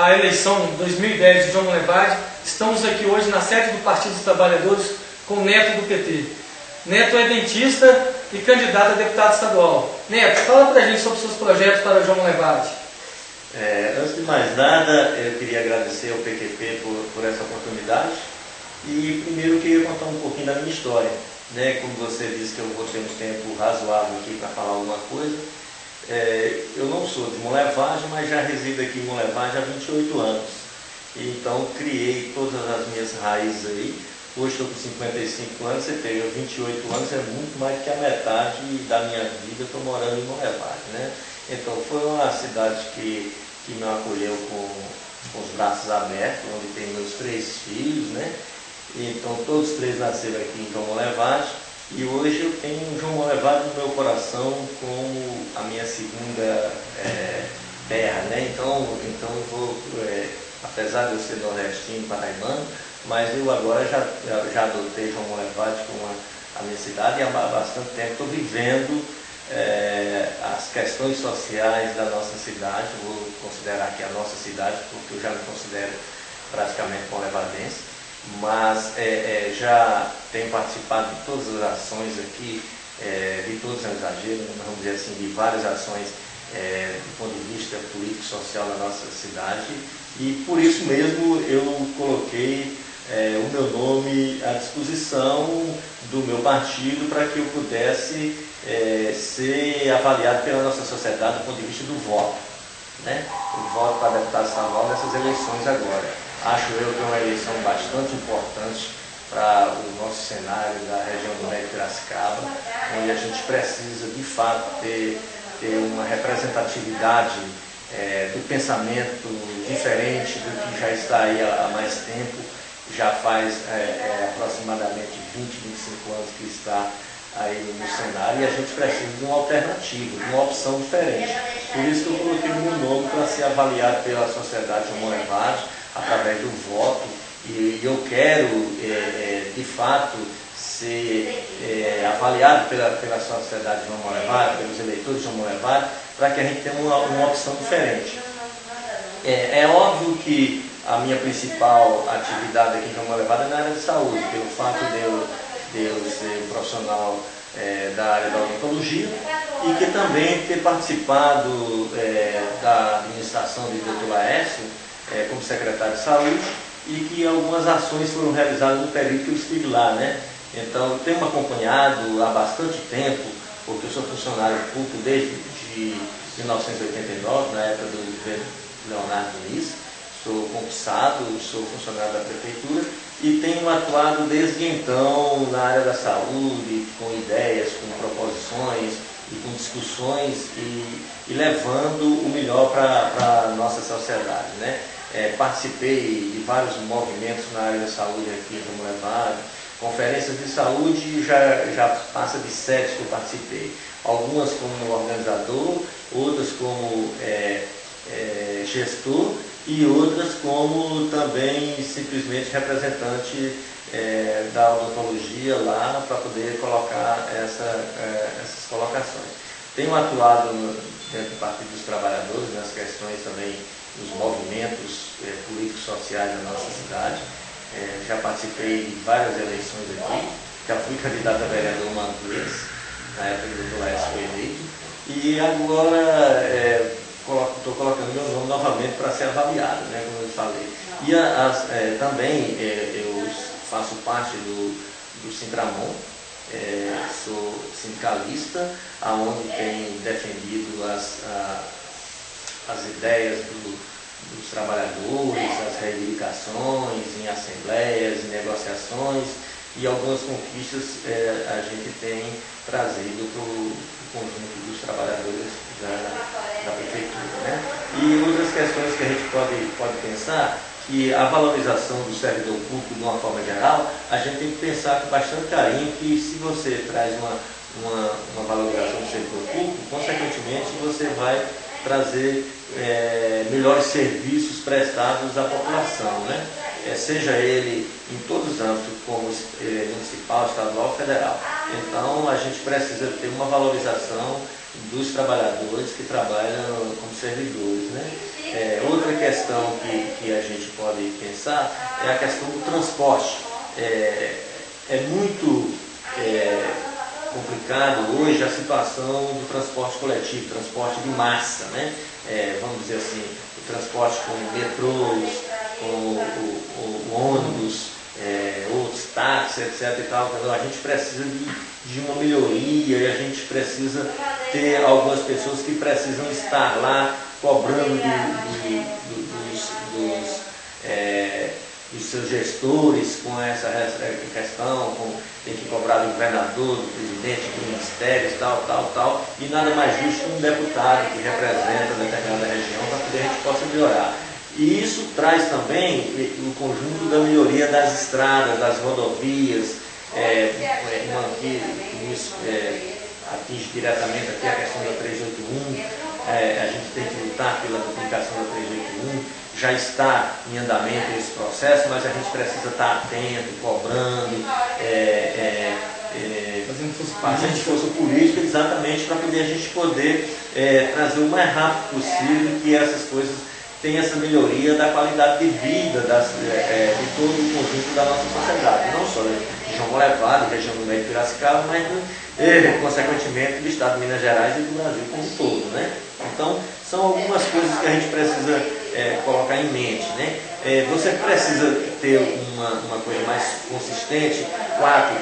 a eleição 2010 de João Monlevade, estamos aqui hoje na sede do Partido dos Trabalhadores com o Neto do PT. Neto é dentista e candidato a deputado estadual. Neto, fala pra gente sobre os seus projetos para João Monlevade. Antes de mais nada, eu queria agradecer ao PQP por essa oportunidade e primeiro eu queria contar um pouquinho da minha história. Como você disse que eu vou ter um tempo razoável aqui para falar alguma coisa, eu não sou de Monlevade, mas já resido aqui em Monlevade há 28 anos. Então criei todas as minhas raízes aí. Hoje estou com 55 anos, você tem 28 anos, é muito mais que a metade da minha vida estou morando em Monlevade, Então foi uma cidade que me acolheu com os braços abertos, onde tem meus 3 filhos, Então todos os 3 nasceram aqui em João Monlevade e hoje eu tenho João Monlevade no meu coração como a minha segunda terra, Então eu vou, apesar de eu ser nordestino, paraibano, mas eu agora já adotei João Monlevade como a minha cidade e há bastante tempo estou vivendo as questões sociais da nossa cidade. Vou considerar aqui a nossa cidade, porque eu já me considero praticamente monlevadense, mas já tenho participado de todas as ações aqui, de todos os exageros, vamos dizer assim, de várias ações do ponto de vista político-social da nossa cidade, e por isso mesmo eu coloquei o meu nome à disposição do meu partido para que eu pudesse ser avaliado pela nossa sociedade do ponto de vista do voto, O voto para deputado estadual nessas eleições agora. Acho eu que é uma eleição bastante importante para o nosso cenário da região do Médio Piracicaba, onde a gente precisa de fato ter uma representatividade do pensamento diferente do que já está aí há mais tempo. Já faz aproximadamente 20, 25 anos que está aí no cenário e a gente precisa de uma alternativa, de uma opção diferente. Por isso que eu coloquei o meu nome para ser avaliado pela sociedade de João Monlevade através do voto, e eu quero de fato ser avaliado pela sociedade de João Monlevade, pelos eleitores de João Monlevade, para que a gente tenha uma opção diferente. É óbvio que a minha principal atividade aqui em João Monlevade é na área de saúde, pelo fato de eu ser um profissional da área da odontologia e que também ter participado da administração de Dr. Laércio como secretário de saúde, e que algumas ações foram realizadas no período que eu estive lá, Então eu tenho me acompanhado há bastante tempo, porque eu sou funcionário público desde 1989, na época do governo Leonardo Muniz. Sou concursado, sou funcionário da prefeitura e tenho atuado desde então na área da saúde, com ideias, com proposições e com discussões e levando o melhor para a nossa sociedade, Participei de vários movimentos na área da saúde aqui em João Monlevade, conferências de saúde, já passa de 7 que eu participei, algumas como organizador, outras como gestor, e outras como também simplesmente representante da odontologia lá para poder colocar essas colocações. Tenho atuado dentro do Partido dos Trabalhadores nas questões também dos movimentos políticos sociais da nossa cidade. Já participei de várias eleições aqui, já fui candidato a vereador uma vez, na época que o Dr. Laércio foi eleito, e agora estou colocando meu nome novamente para ser avaliado, como eu falei. E também eu faço parte do Sintramon, sou sindicalista, onde tenho defendido as ideias dos trabalhadores, as reivindicações em assembleias, em negociações, e algumas conquistas a gente tem trazido para o conjunto dos trabalhadores da prefeitura. E outras questões que a gente pode pensar, que a valorização do servidor público de uma forma geral, a gente tem que pensar com bastante carinho que se você traz uma valorização do servidor público, consequentemente você vai trazer melhores serviços prestados à população, seja ele em todos os âmbitos, como municipal, estadual, federal. Então a gente precisa ter uma valorização dos trabalhadores que trabalham como servidores, Outra questão que a gente pode pensar é a questão do transporte. É muito complicado hoje a situação do transporte coletivo, transporte de massa, né? Vamos dizer assim, o transporte com metrôs, com o ônibus, outros táxis, etc. E tal. Então, a gente precisa de uma melhoria e a gente precisa ter algumas pessoas que precisam estar lá cobrando dos seus gestores com essa questão, tem que cobrar do governador, do presidente, do ministério, tal, e nada mais justo que um deputado que representa determinada região para que a gente possa melhorar. E isso traz também o conjunto da melhoria das estradas, das rodovias, que nos atinge diretamente aqui a questão da 381, a gente tem que lutar pela duplicação da 381, já está em andamento esse processo, mas a gente precisa estar atento, cobrando, fazendo força política exatamente para poder a gente poder trazer o mais rápido possível que essas coisas tenham essa melhoria da qualidade de vida de todo o conjunto da nossa sociedade, não só de João Molevade, região do meio de Piracicaba, mas consequentemente do estado de Minas Gerais e do Brasil como um todo, né? Então, são algumas coisas que a gente precisa colocar em mente, né? Você precisa ter uma coisa mais consistente, 4,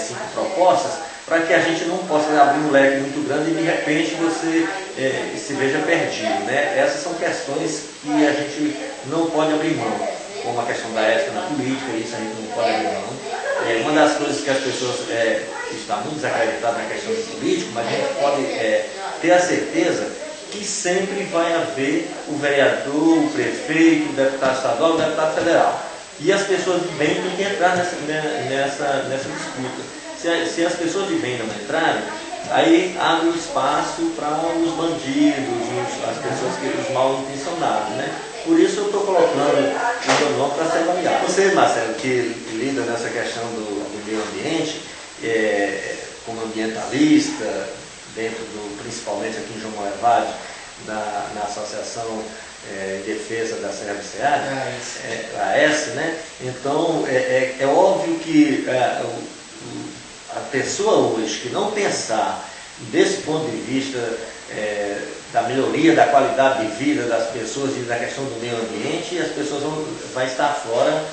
5 propostas, para que a gente não possa abrir um leque muito grande e de repente você se veja perdido, né? Essas são questões que a gente não pode abrir mão, como a questão da ética na política, isso a gente não pode abrir mão. Uma das coisas que as pessoas estão muito desacreditadas na questão do político, mas a gente pode ter a certeza que sempre vai haver o vereador, o prefeito, o deputado estadual, o deputado federal. E as pessoas de bem têm que entrar nessa disputa. Se as pessoas de bem não entrarem, aí abre o espaço para os bandidos, as pessoas os mal intencionados, né? Por isso eu estou colocando o meu nome para ser avaliado. Você, Marcelo, que lida nessa questão do meio ambiente, como ambientalista, principalmente aqui em João Molevade, na Associação de Defesa da Serra do Ceará, a AES, né? Então, é óbvio que a pessoa hoje que não pensar desse ponto de vista da melhoria da qualidade de vida das pessoas e da questão do meio ambiente, as pessoas vão estar fora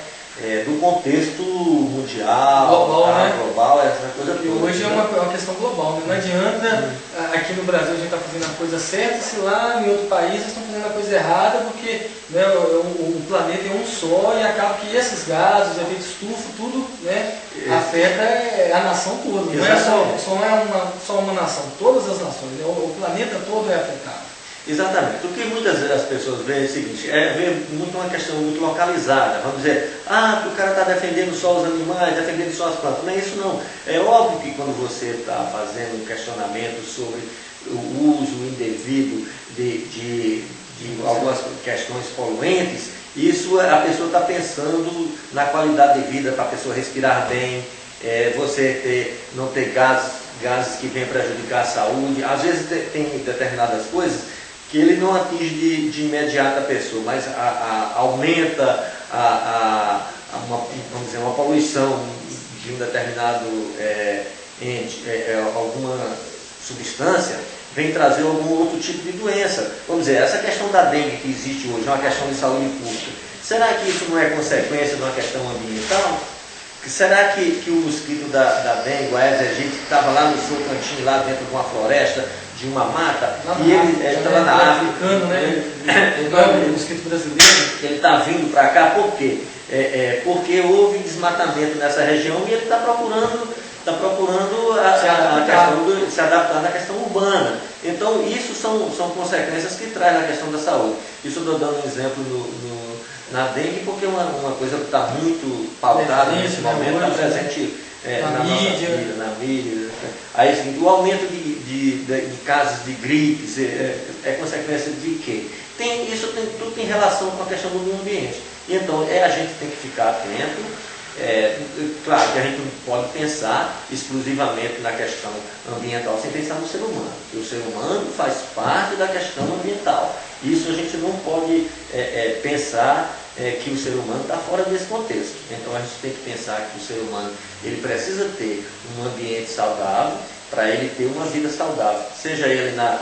do contexto mundial, global, essa coisa toda. E hoje é uma questão global, né? Não adianta aqui no Brasil a gente está fazendo a coisa certa, se lá em outro país eles estão fazendo a coisa errada, porque né, o planeta é um só e acaba que esses gases, efeito estufa, tudo né, afeta a nação toda. Não é só uma nação, todas as nações, né? O planeta todo é afetado. Exatamente. O que muitas vezes as pessoas veem é o seguinte, vê muito uma questão muito localizada. Vamos dizer, o cara está defendendo só os animais, defendendo só as plantas. Não é isso não. É óbvio que quando você está fazendo um questionamento sobre o uso indevido de algumas questões poluentes, isso a pessoa está pensando na qualidade de vida para a pessoa respirar bem, você não ter gases que venham prejudicar a saúde. Às vezes tem determinadas coisas que ele não atinge de imediato a pessoa, mas aumenta vamos dizer, uma poluição de um determinado alguma substância, vem trazer algum outro tipo de doença. Vamos dizer, essa questão da dengue que existe hoje é uma questão de saúde pública. Será que isso não é consequência de uma questão ambiental? Será que o mosquito da dengue, o Aedes aegypti, que estava lá no seu cantinho, lá dentro de uma floresta, de uma mata, ele está lá na África, né? O mosquito brasileiro, ele está vindo para cá, por quê? Porque houve desmatamento nessa região e ele está procurando se adaptar na questão urbana. Então, isso são consequências que traz na questão da saúde. Isso eu estou dando um exemplo na dengue, porque é uma coisa que está muito pautada nesse momento, está presente na mídia. Na mídia. Aí, assim, o aumento de casos de gripes é consequência de quê? Tudo tem relação com a questão do meio ambiente. Então, a gente tem que ficar atento. Claro que a gente não pode pensar exclusivamente na questão ambiental sem pensar no ser humano. Porque o ser humano faz parte da questão ambiental. Isso a gente não pode pensar que o ser humano está fora desse contexto. Então a gente tem que pensar que o ser humano ele precisa ter um ambiente saudável para ele ter uma vida saudável, seja ele na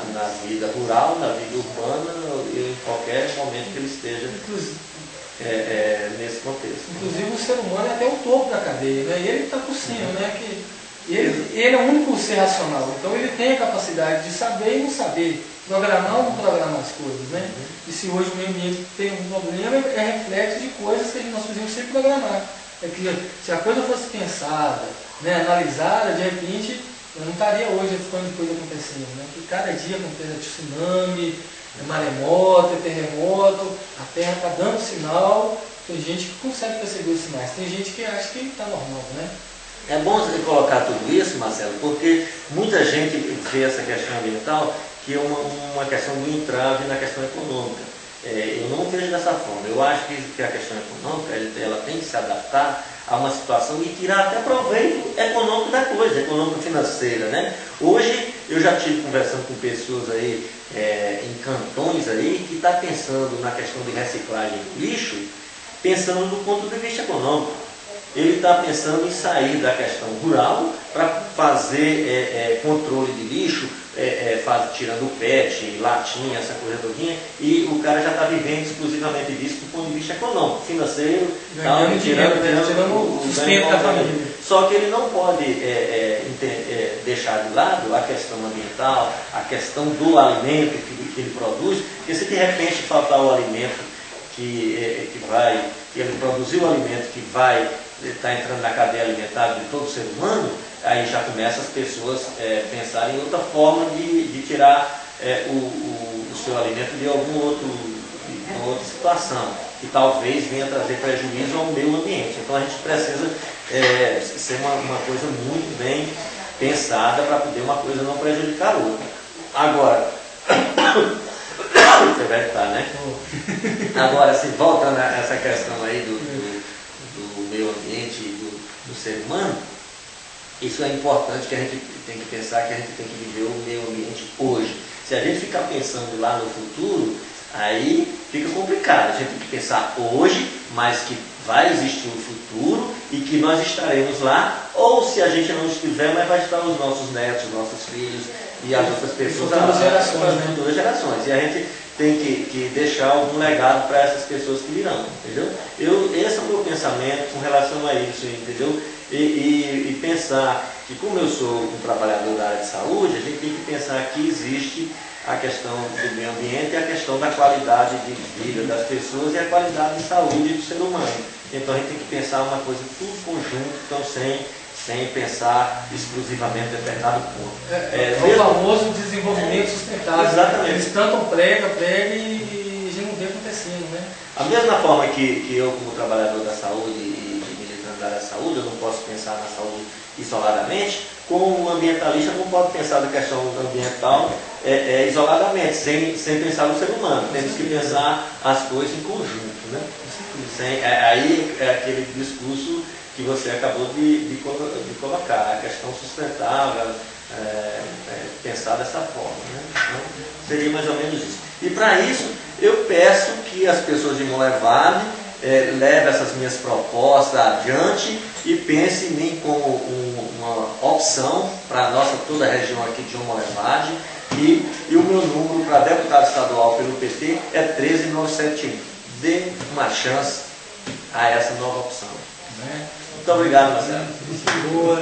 vida rural, na vida urbana, ou em qualquer momento que ele esteja nesse contexto. Inclusive o ser humano é até o topo da cadeia, né? E ele está por cima, né? Ele é o único ser racional, então ele tem a capacidade de saber e não saber, programar ou não programar as coisas, né? E se hoje o meio ambiente tem um problema, é reflexo de coisas que nós fizemos sem programar. É que se a coisa fosse pensada, né, analisada, de repente, eu não estaria hoje ficando de coisa acontecendo, né? Que cada dia acontece tsunami, maremoto, terremoto, a Terra está dando sinal, tem gente que consegue perceber os sinais, tem gente que acha que está normal, né? É bom você colocar tudo isso, Marcelo, porque muita gente vê essa questão ambiental que é uma questão do entrave na questão econômica. Eu não vejo dessa forma. Eu acho que a questão econômica ela tem que se adaptar a uma situação e tirar até proveito econômico da coisa, econômico-financeira, né? Hoje eu já estive conversando com pessoas aí em cantões aí que está pensando na questão de reciclagem de lixo, pensando do ponto de vista econômico. Ele está pensando em sair da questão rural para fazer controle de lixo, tirando o PET, latinha, essa coisa todinha, e o cara já está vivendo exclusivamente disso do ponto de vista econômico, financeiro, tirando o sustento da família. Só que ele não pode deixar de lado a questão ambiental, a questão do alimento que ele produz, porque se de repente faltar o alimento que ele produziu o alimento que vai estar entrando na cadeia alimentar de todo ser humano, aí já começa as pessoas pensarem em outra forma de tirar o seu alimento de alguma outra situação, que talvez venha trazer prejuízo ao meio ambiente. Então a gente precisa ser uma coisa muito bem pensada para poder uma coisa não prejudicar a outra. Agora, você vai estar, né? Agora, se voltando a essa questão aí do meio ambiente e do ser humano, isso é importante, que a gente tem que pensar que a gente tem que viver o meio ambiente hoje. Se a gente ficar pensando lá no futuro, aí fica complicado. A gente tem que pensar hoje, mas que vai existir um futuro e que nós estaremos lá, ou se a gente não estiver, mas vai estar os nossos netos, os nossos filhos e as outras pessoas, as futuras gerações. E a gente tem que deixar algum legado para essas pessoas que virão, entendeu? Esse é o meu pensamento com relação a isso, entendeu? E pensar que, como eu sou um trabalhador da área de saúde, a gente tem que pensar que existe a questão do meio ambiente e a questão da qualidade de vida das pessoas e a qualidade de saúde do ser humano. Então a gente tem que pensar uma coisa tudo conjunto, então sem pensar exclusivamente em determinado ponto. O famoso desenvolvimento sustentável. Exatamente. Eles tanto pregam e a gente não vê acontecendo, né? A mesma forma que eu, como trabalhador da saúde e militante da área da saúde, eu não posso pensar na saúde isoladamente, como um ambientalista não pode pensar na questão ambiental isoladamente, sem pensar no ser humano. Temos que pensar as coisas em conjunto, né? Aí é aquele discurso que você acabou de colocar, a questão sustentável, pensar dessa forma, né? Então, seria mais ou menos isso. E para isso, eu peço que as pessoas de Monlevade levem essas minhas propostas adiante e pensem em mim como uma opção para toda a região aqui de Monlevade, e o meu número para deputado estadual pelo PT é 13971. Dê uma chance a essa nova opção. Muito obrigado, Marcelo. Boa.